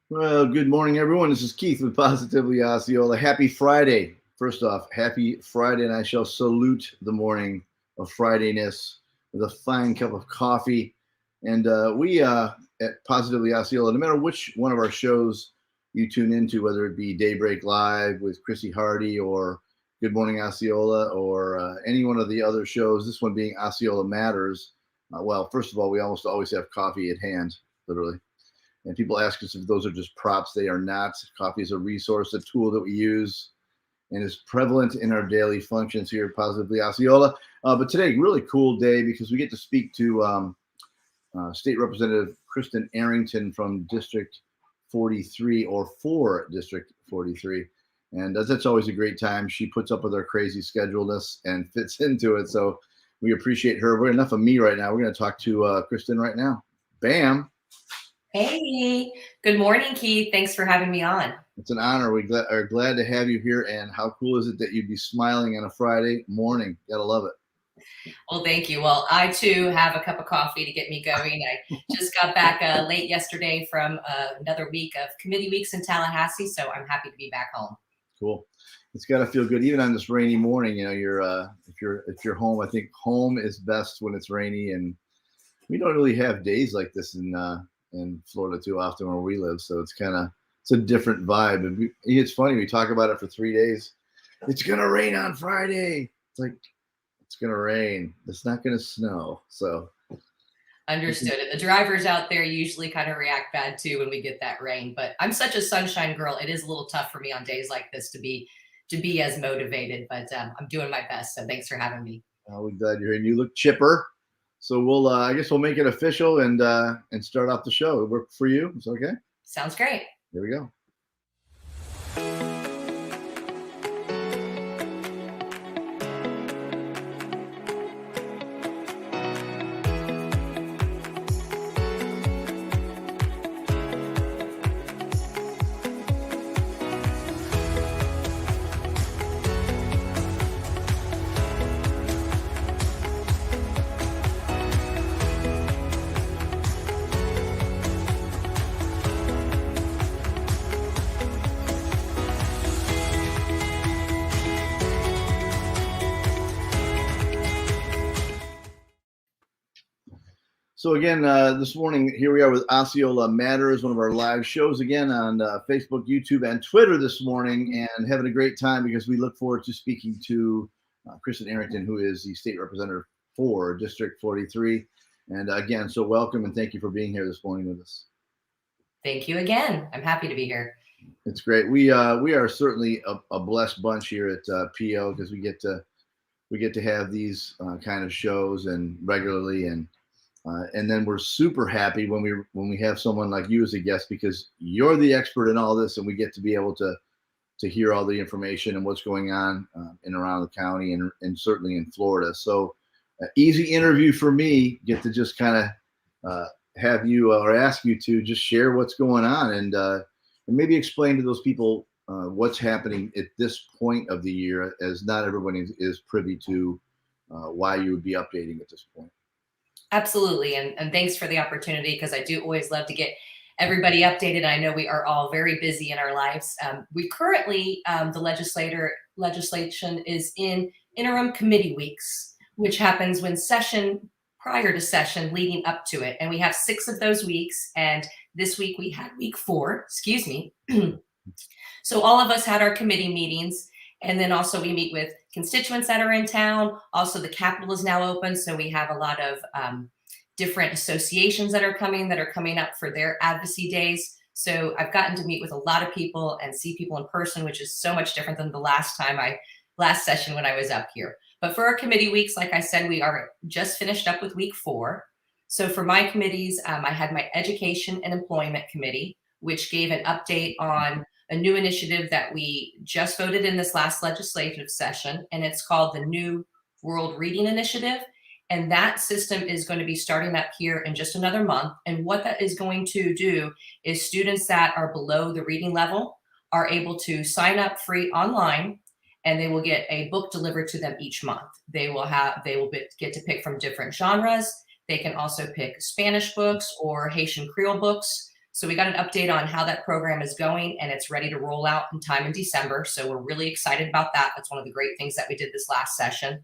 Well, good morning, everyone. This is Keith with Positively Osceola. Happy Friday. First off, happy Friday, and I shall salute the morning of Fridayness with a fine cup of coffee. And we at Positively Osceola, no matter which one of our shows you tune into, whether it be Daybreak Live with Chrissy Hardy or Good Morning Osceola or any one of the other shows, this one being Osceola Matters. Well, first of all, we almost always have coffee at hand, literally. And people ask us if those are just props. They are not. Coffee is a resource, a tool that we use, and is prevalent in our daily functions here at Positively Osceola. But today, really cool day because we get to speak to State Representative Kristen Arrington from District 43 or for District 43. And that's always a great time. She puts up with our crazy scheduleness and fits into it. So we appreciate her. We're enough of me right now. We're going to talk to Kristen right now. Bam. Hey, good morning, Keith. Thanks for having me on. It's an honor. We are glad to have you here. And how cool is it that you'd be smiling on a Friday morning? Gotta love it. Well, thank you. Well, I too have a cup of coffee to get me going. I just got back late yesterday from another week of committee weeks in Tallahassee, so I'm happy to be back home. Cool. It's got to feel good, even on this rainy morning. You know, if you're home. I think home is best when it's rainy, and we don't really have days like this in Florida too often where we live. So it's a different vibe. And it's funny, we talk about it for 3 days. It's gonna rain on Friday. It's like it's gonna rain. It's not gonna snow. So understood it. The drivers out there usually kind of react bad too when we get that rain. But I'm such a sunshine girl. It is a little tough for me on days like this to be as motivated. But I'm doing my best. So thanks for having me. We're glad you're here. And you look chipper. So we'll I guess we'll make it official and start off the show. It work for you? Is okay? Sounds great. Here we go. So again, this morning, here we are with Osceola Matters, one of our live shows again on Facebook, YouTube, and Twitter this morning, and having a great time because we look forward to speaking to Kristen Arrington, who is the state representative for District 43. And again, so welcome and thank you for being here this morning with us. Thank you again. I'm happy to be here. It's great. We are certainly a blessed bunch here at PO because we get to have these kind of shows and regularly and then we're super happy when we have someone like you as a guest because you're the expert in all this, and we get to be able to hear all the information and what's going on in around the county and certainly in Florida. So easy interview for me. Get to just kind of have you or ask you to just share what's going on and maybe explain to those people what's happening at this point of the year, as not everyone is privy to why you would be updating at this point. Absolutely. And thanks for the opportunity because I do always love to get everybody updated. I know we are all very busy in our lives. We currently, the legislation is in interim committee weeks, which happens when prior to session leading up to it. And we have 6 of those weeks. And this week we had week 4, excuse me. So all of us had our committee meetings. And then also we meet with constituents that are in town. Also, the Capitol is now open. So we have a lot of different associations that are coming up for their advocacy days. So I've gotten to meet with a lot of people and see people in person, which is so much different than the last session when I was up here. But for our committee weeks, like I said, we are just finished up with week 4. So for my committees, I had my Education and Employment Committee, which gave an update on a new initiative that we just voted in this last legislative session, and it's called the New World Reading Initiative. And that system is going to be starting up here in just another month. And what that is going to do is students that are below the reading level are able to sign up free online, and they will get a book delivered to them each month. They will get to pick from different genres. They can also pick Spanish books or Haitian Creole books. So we got an update on how that program is going, and it's ready to roll out in time in December. So we're really excited about that. That's one of the great things that we did this last session.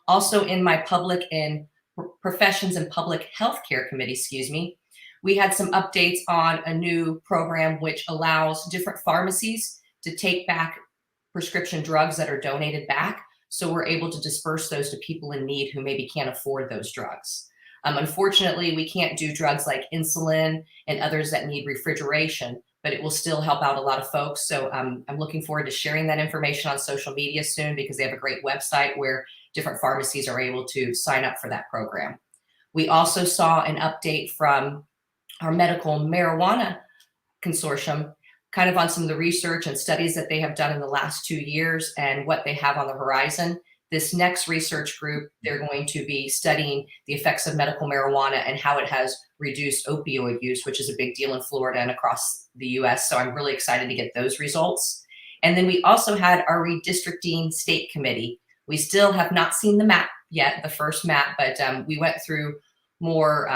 Also, in my public and professions and public health care committee, we had some updates on a new program which allows different pharmacies to take back prescription drugs that are donated back. So we're able to disperse those to people in need who maybe can't afford those drugs. Unfortunately, we can't do drugs like insulin and others that need refrigeration, but it will still help out a lot of folks. So I'm looking forward to sharing that information on social media soon, because they have a great website where different pharmacies are able to sign up for that program. We also saw an update from our medical marijuana consortium, kind of on some of the research and studies that they have done in the last 2 years and what they have on the horizon. This next research group, they're going to be studying the effects of medical marijuana and how it has reduced opioid use, which is a big deal in Florida and across the US. So I'm really excited to get those results. And then we also had our redistricting state committee. We still have not seen the map yet, the first map, but we went through more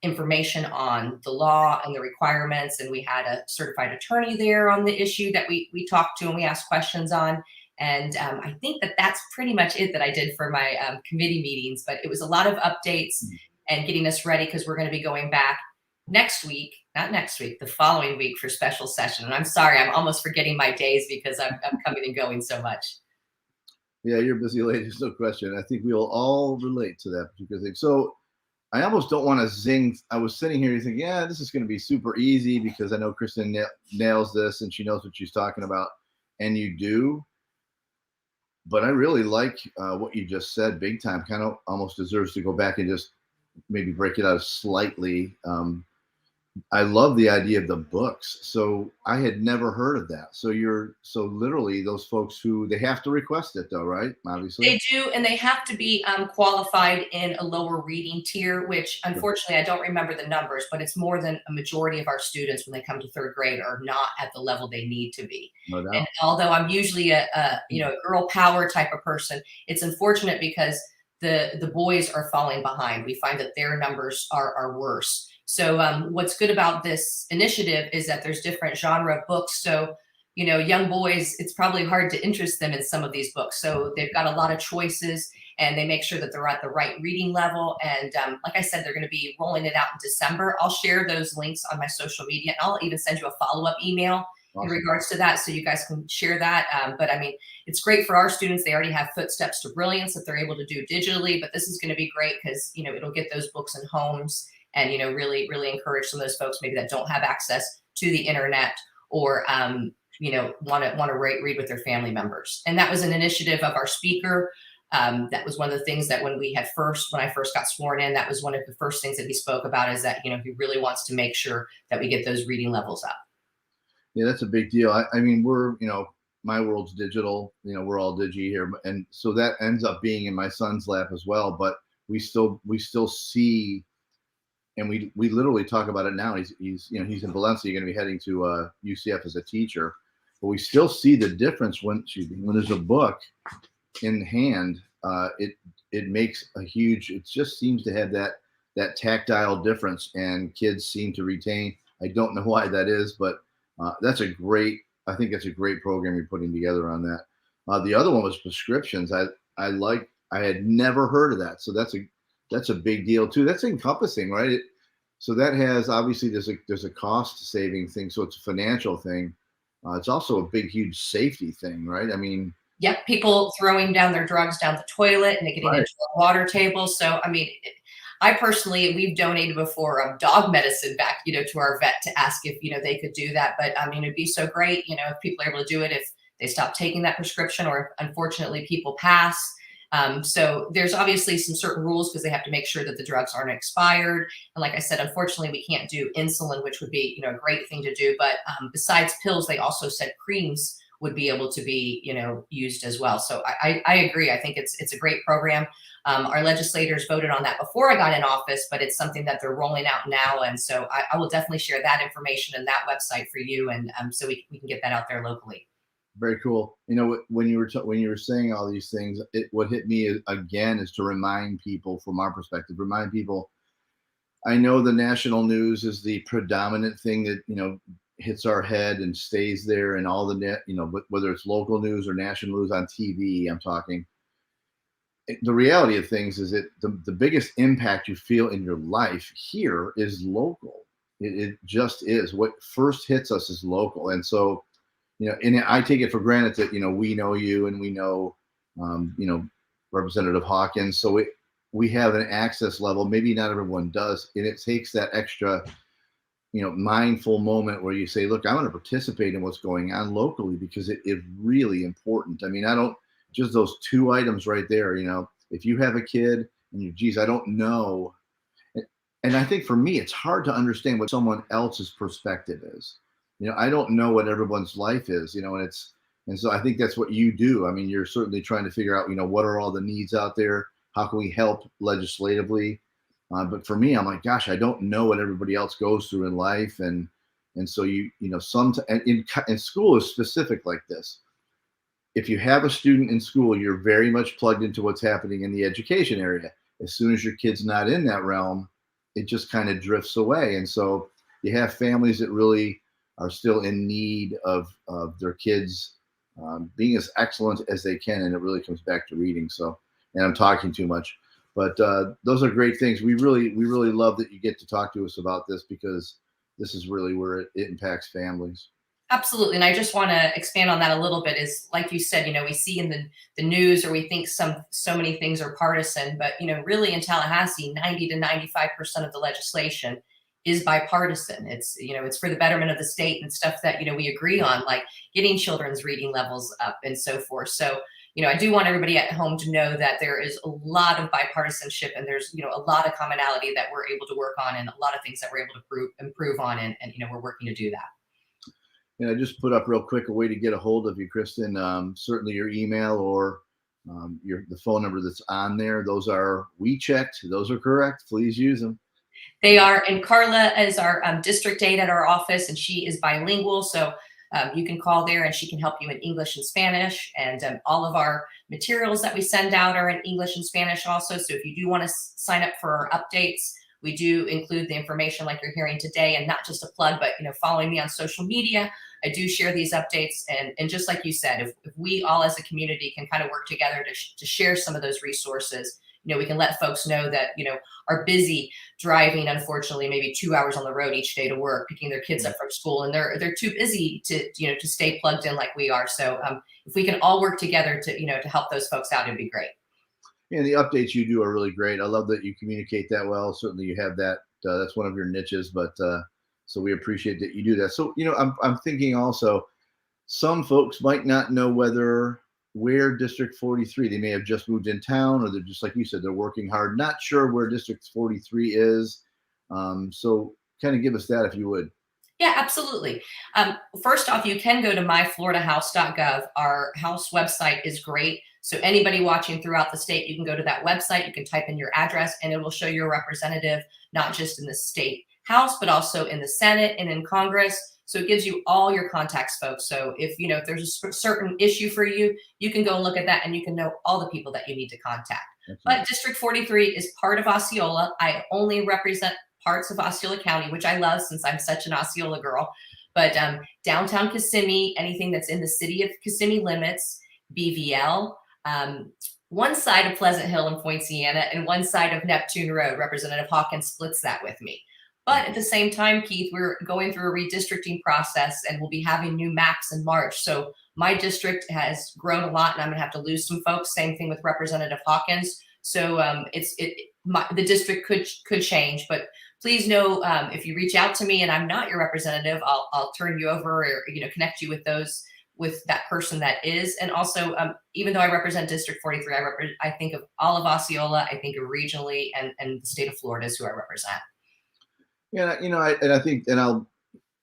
information on the law and the requirements. And we had a certified attorney there on the issue that we talked to and we asked questions on. And I think that that's pretty much it that I did for my committee meetings, but it was a lot of updates and getting us ready, because we're going to be going back the following week for special session. And I'm sorry, I'm almost forgetting my days because I'm coming and going so much. Yeah, you're a busy lady, there's no question. I think we will all relate to that particular thing. So I almost don't want to zing. I was sitting here thinking, yeah, this is going to be super easy because I know Kristen nails this and she knows what she's talking about. And you do. But I really like what you just said, big time. Kind of almost deserves to go back and just maybe break it out slightly. I love the idea of the books. So I had never heard of that. So literally those folks who, they have to request it though, right? Obviously. They do, and they have to be qualified in a lower reading tier, which unfortunately I don't remember the numbers, but it's more than a majority of our students when they come to third grade are not at the level they need to be. No doubt. And although I'm usually a girl power type of person, it's unfortunate because the boys are falling behind. We find that their numbers are worse. So what's good about this initiative is that there's different genre of books. So, young boys, it's probably hard to interest them in some of these books. So they've got a lot of choices and they make sure that they're at the right reading level. And like I said, they're going to be rolling it out in December. I'll share those links on my social media, and I'll even send you a follow-up email in regards to that, so you guys can share that. But I mean, it's great for our students. They already have Footsteps to Brilliance that they're able to do digitally, but this is going to be great because, it'll get those books in homes and, really, really encourage some of those folks maybe that don't have access to the internet or, want to read with their family members. And that was an initiative of our speaker. That was one of the things that when I first got sworn in, that was one of the first things that he spoke about, is that, he really wants to make sure that we get those reading levels up. Yeah, that's a big deal. I mean, we're, my world's digital, we're all digi here. And so that ends up being in my son's lap as well. But we still see, and we literally talk about it now. He's in Valencia, going to be heading to UCF as a teacher. But we still see the difference when there's a book in hand. It makes a huge. It just seems to have that tactile difference, and kids seem to retain. I don't know why that is, but I think that's a great program you're putting together on that. The other one was prescriptions. I had never heard of that, so that's a big deal too. That's encompassing, right? So that has, obviously there's a cost saving thing, so it's a financial thing. It's also a big, huge safety thing, right? I mean, yep, people throwing down their drugs down the toilet and getting into a water table. So, I mean, I personally, we've donated before dog medicine back, to our vet to ask if, they could do that. But I mean, it'd be so great, if people are able to do it, if they stop taking that prescription, or if, unfortunately, people pass. So there's obviously some certain rules because they have to make sure that the drugs aren't expired. And like I said, unfortunately, we can't do insulin, which would be, a great thing to do. But besides pills, they also said creams would be able to be, used as well. So I agree. I think it's a great program. Our legislators voted on that before I got in office, but it's something that they're rolling out now. And so I will definitely share that information and that website for you. And so we can get that out there locally. Very cool. When you were saying all these things, what hit me again is to remind people, from our perspective, I know the national news is the predominant thing that, hits our head and stays there, and all the net, whether it's local news or national news on TV, I'm talking. The reality of things is that the biggest impact you feel in your life here is local. It just is. What first hits us is local. And so, and I take it for granted that, we know you and we know, Representative Hawkins. So we have an access level. Maybe not everyone does. And it takes that extra, mindful moment where you say, look, I want to participate in what's going on locally because it is really important. I mean, I don't just those two items right there, if you have a kid and geez, I don't know. And I think for me, it's hard to understand what someone else's perspective is. I don't know what everyone's life is, and so I think that's what you do. I mean, you're certainly trying to figure out, what are all the needs out there? How can we help legislatively? But for me, I'm like, gosh, I don't know what everybody else goes through in life. And so in school is specific like this. If you have a student in school, you're very much plugged into what's happening in the education area. As soon as your kid's not in that realm, it just kind of drifts away. And so you have families that really are still in need of their kids being as excellent as they can. And it really comes back to reading. So, and I'm talking too much, but those are great things. We really love that you get to talk to us about this because this is really where it impacts families. Absolutely. And I just want to expand on that a little bit is like you said, we see in the news or we think so many things are partisan, but, really in Tallahassee, 90 to 95% of the legislation is bipartisan. It's for the betterment of the state and stuff that, we agree on, like getting children's reading levels up and so forth. So, I do want everybody at home to know that there is a lot of bipartisanship and there's, a lot of commonality that we're able to work on and a lot of things that we're able to improve on. And we're working to do that. And I just put up real quick a way to get a hold of you, Kristen. Certainly your email or the phone number that's on there. Those are, we checked. Those are correct. Please use them. They are. And Carla is our district aide at our office, and she is bilingual. So you can call there and she can help you in English and Spanish. And all of our materials that we send out are in English and Spanish also. So if you do want to sign up for our updates, we do include the information like you're hearing today, and not just a plug, but, following me on social media. I do share these updates. And just like you said, if we all as a community can kind of work together to share some of those resources, we can let folks know that, are busy driving, unfortunately, maybe 2 hours on the road each day to work, picking their kids up from school, and they're too busy to stay plugged in like we are. So if we can all work together to help those folks out, it'd be great. And the updates you do are really great. I love that you communicate that well. Certainly you have that. That's one of your niches, but so we appreciate that you do that. So, I'm thinking also some folks might not know where District 43, they may have just moved in town, or they're just like you said, they're working hard, not sure where District 43 is. So kind of give us that if you would. Yeah, absolutely. First off, you can go to myfloridahouse.gov. Our house website is great. So anybody watching throughout the state, you can go to that website, you can type in your address, and it will show your representative, not just in the state house, but also in the Senate and in Congress. So it gives you all your contacts, folks. So if there's a certain issue for you, you can go and look at that and you can know all the people that you need to contact. But District 43 is part of Osceola. I only represent parts of Osceola County, which I love since I'm such an Osceola girl. But downtown Kissimmee, anything that's in the city of Kissimmee limits, BVL, one side of Pleasant Hill and Poinciana, and one side of Neptune Road. Representative Hawkins splits that with me. But at the same time, Keith, we're going through a redistricting process and we'll be having new maps in March. So my district has grown a lot and I'm going to have to lose some folks. Same thing with Representative Hawkins. So the district could change, but please know if you reach out to me and I'm not your representative, I'll turn you over or connect you with that person that is. And also, even though I represent District 43, I think of all of Osceola, I think of regionally and the state of Florida is who I represent. Yeah,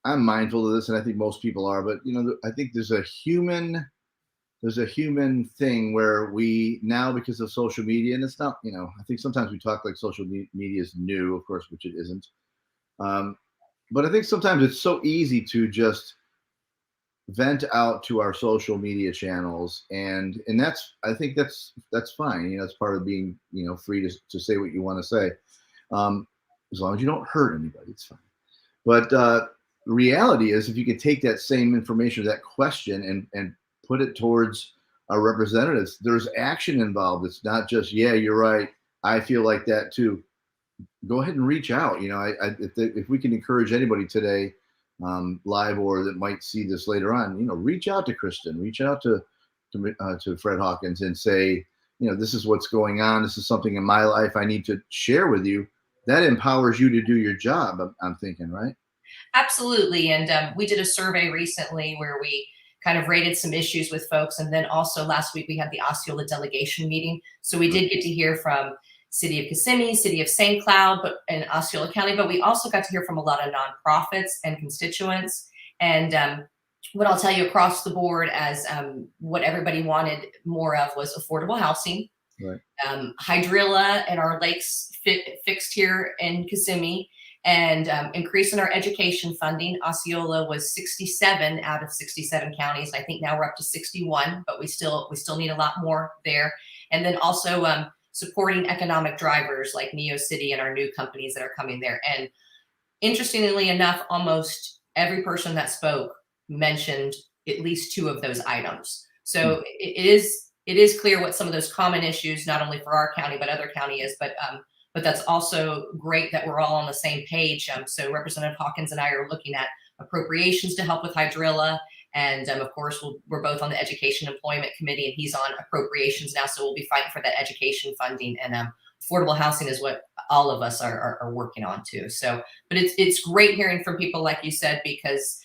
I'm mindful of this, and I think most people are, but I think there's a human thing where we now, because of social media, and it's not, I think sometimes we talk like social media is new, of course, which it isn't. But I think sometimes it's so easy to just vent out to our social media channels, and I think that's fine. It's part of being free to say what you want to say. as long as you don't hurt anybody, it's fine. But the reality is, if you can take that same information, that question, and put it towards our representatives, there's action involved. It's not just, yeah, you're right, I feel like that too. Go ahead and reach out. If we can encourage anybody today, live or that might see this later on, reach out to Kristen, reach out to Fred Hawkins and say, this is what's going on. This is something in my life I need to share with you. That empowers you to do your job. I'm thinking, right? Absolutely. And we did a survey recently where we kind of rated some issues with folks. And then also last week we had the Osceola delegation meeting. So we did get to hear from City of Kissimmee, City of St. Cloud, and Osceola County, but we also got to hear from a lot of nonprofits and constituents. And what I'll tell you across the board as what everybody wanted more of was affordable housing, right. Hydrilla and our lakes fixed here in Kissimmee, and increasing our education funding. Osceola was 67 out of 67 counties. I think now we're up to 61, but we still need a lot more there. And then also supporting economic drivers like Neo City and our new companies that are coming there. And interestingly enough, almost every person that spoke mentioned at least two of those items. So it is clear what some of those common issues, not only for our county, but other county is, but that's also great that we're all on the same page. So Representative Hawkins and I are looking at appropriations to help with Hydrilla. And of course, we're both on the Education Employment Committee, and he's on appropriations now. So we'll be fighting for that education funding, and affordable housing is what all of us are working on too. So, but it's great hearing from people like you said, because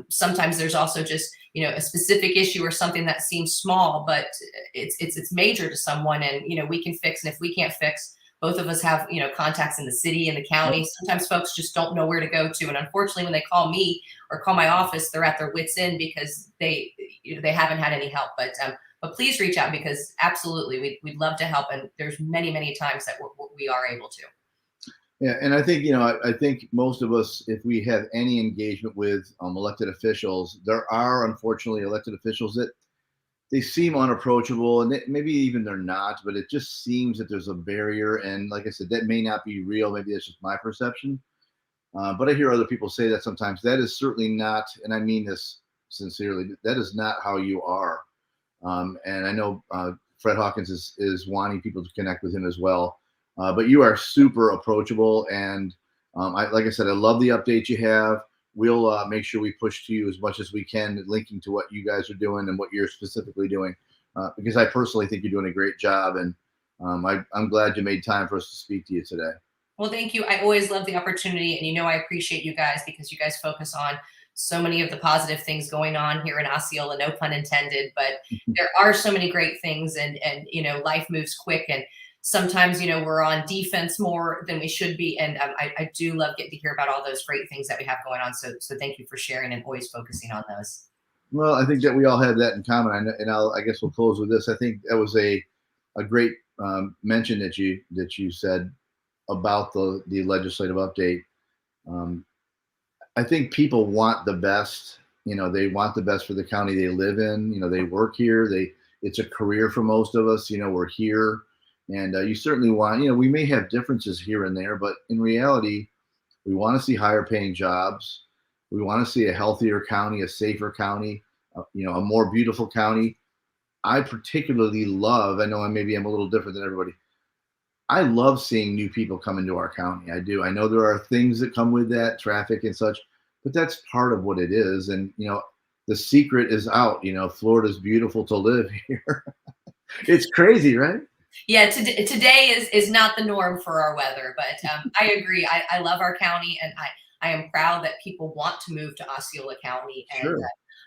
sometimes there's also just, a specific issue or something that seems small, but it's major to someone, and, we can fix. And if we can't fix, both of us have, contacts in the city and the county. Sometimes folks just don't know where to go to. And unfortunately, when they call me or call my office, they're at their wits' end because they haven't had any help. But please reach out, because absolutely, we'd love to help. And there's many, many times that we are able to. Yeah. And I think, I think most of us, if we have any engagement with elected officials, there are unfortunately elected officials that they seem unapproachable, and maybe even they're not, but it just seems that there's a barrier. And like I said, that may not be real. Maybe that's just my perception. But I hear other people say that sometimes. That is certainly not, and I mean this sincerely, that is not how you are. And I know Fred Hawkins is wanting people to connect with him as well. But you are super approachable. And like I said, I love the update you have. We'll make sure we push to you as much as we can, linking to what you guys are doing and what you're specifically doing, because I personally think you're doing a great job. And I'm glad you made time for us to speak to you today. Well, thank you. I always love the opportunity. And, I appreciate you guys, because you guys focus on so many of the positive things going on here in Osceola, no pun intended. But there are so many great things, and life moves quick. And sometimes, we're on defense more than we should be. And I do love getting to hear about all those great things that we have going on. So thank you for sharing and always focusing on those. Well, I think that we all have that in common. I guess we'll close with this. I think that was a great mention that you said about the legislative update. I think people want the best. They want the best for the county they live in. They work here. It's a career for most of us. We're here. And you certainly want, we may have differences here and there, but in reality, we want to see higher paying jobs. We want to see a healthier county, a safer county, a more beautiful county. I particularly love, I know maybe I'm a little different than everybody, I love seeing new people come into our county. I do. I know there are things that come with that, traffic and such, but that's part of what it is. And, the secret is out. Florida's beautiful to live here. It's crazy, right? Yeah, today is not the norm for our weather, but I agree. I love our county, and I am proud that people want to move to Osceola County, and Sure.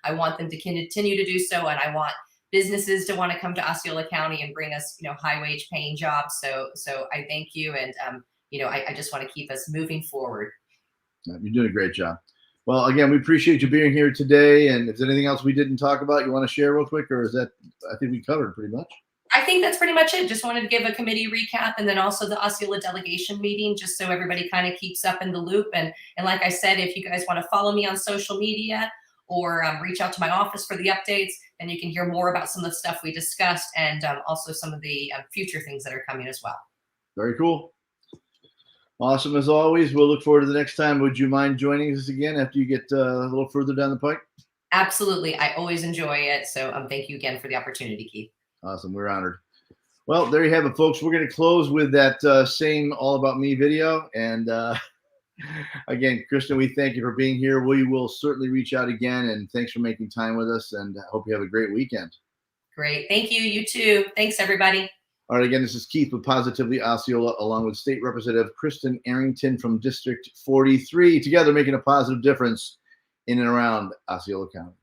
I want them to continue to do so, and I want businesses to want to come to Osceola County and bring us, high wage paying jobs. So I thank you, and I just want to keep us moving forward. You're doing a great job. Well, again, we appreciate you being here today. And if there's anything else we didn't talk about you want to share real quick, or is that, I think we covered pretty much. I think that's pretty much it. Just wanted to give a committee recap, and then also the Osceola delegation meeting, just so everybody kind of keeps up in the loop. And like I said, if you guys want to follow me on social media or reach out to my office for the updates, then you can hear more about some of the stuff we discussed, and also some of the future things that are coming as well. Very cool. Awesome as always. We'll look forward to the next time. Would you mind joining us again after you get a little further down the pike? Absolutely. I always enjoy it. So thank you again for the opportunity, Keith. Awesome. We're honored. Well, there you have it, folks. We're going to close with that same All About Me video. And again, Kristen, we thank you for being here. We will certainly reach out again. And thanks for making time with us. And I hope you have a great weekend. Great. Thank you. You too. Thanks, everybody. All right, again, this is Keith with Positively Osceola, along with State Representative Kristen Arrington from District 43, together making a positive difference in and around Osceola County.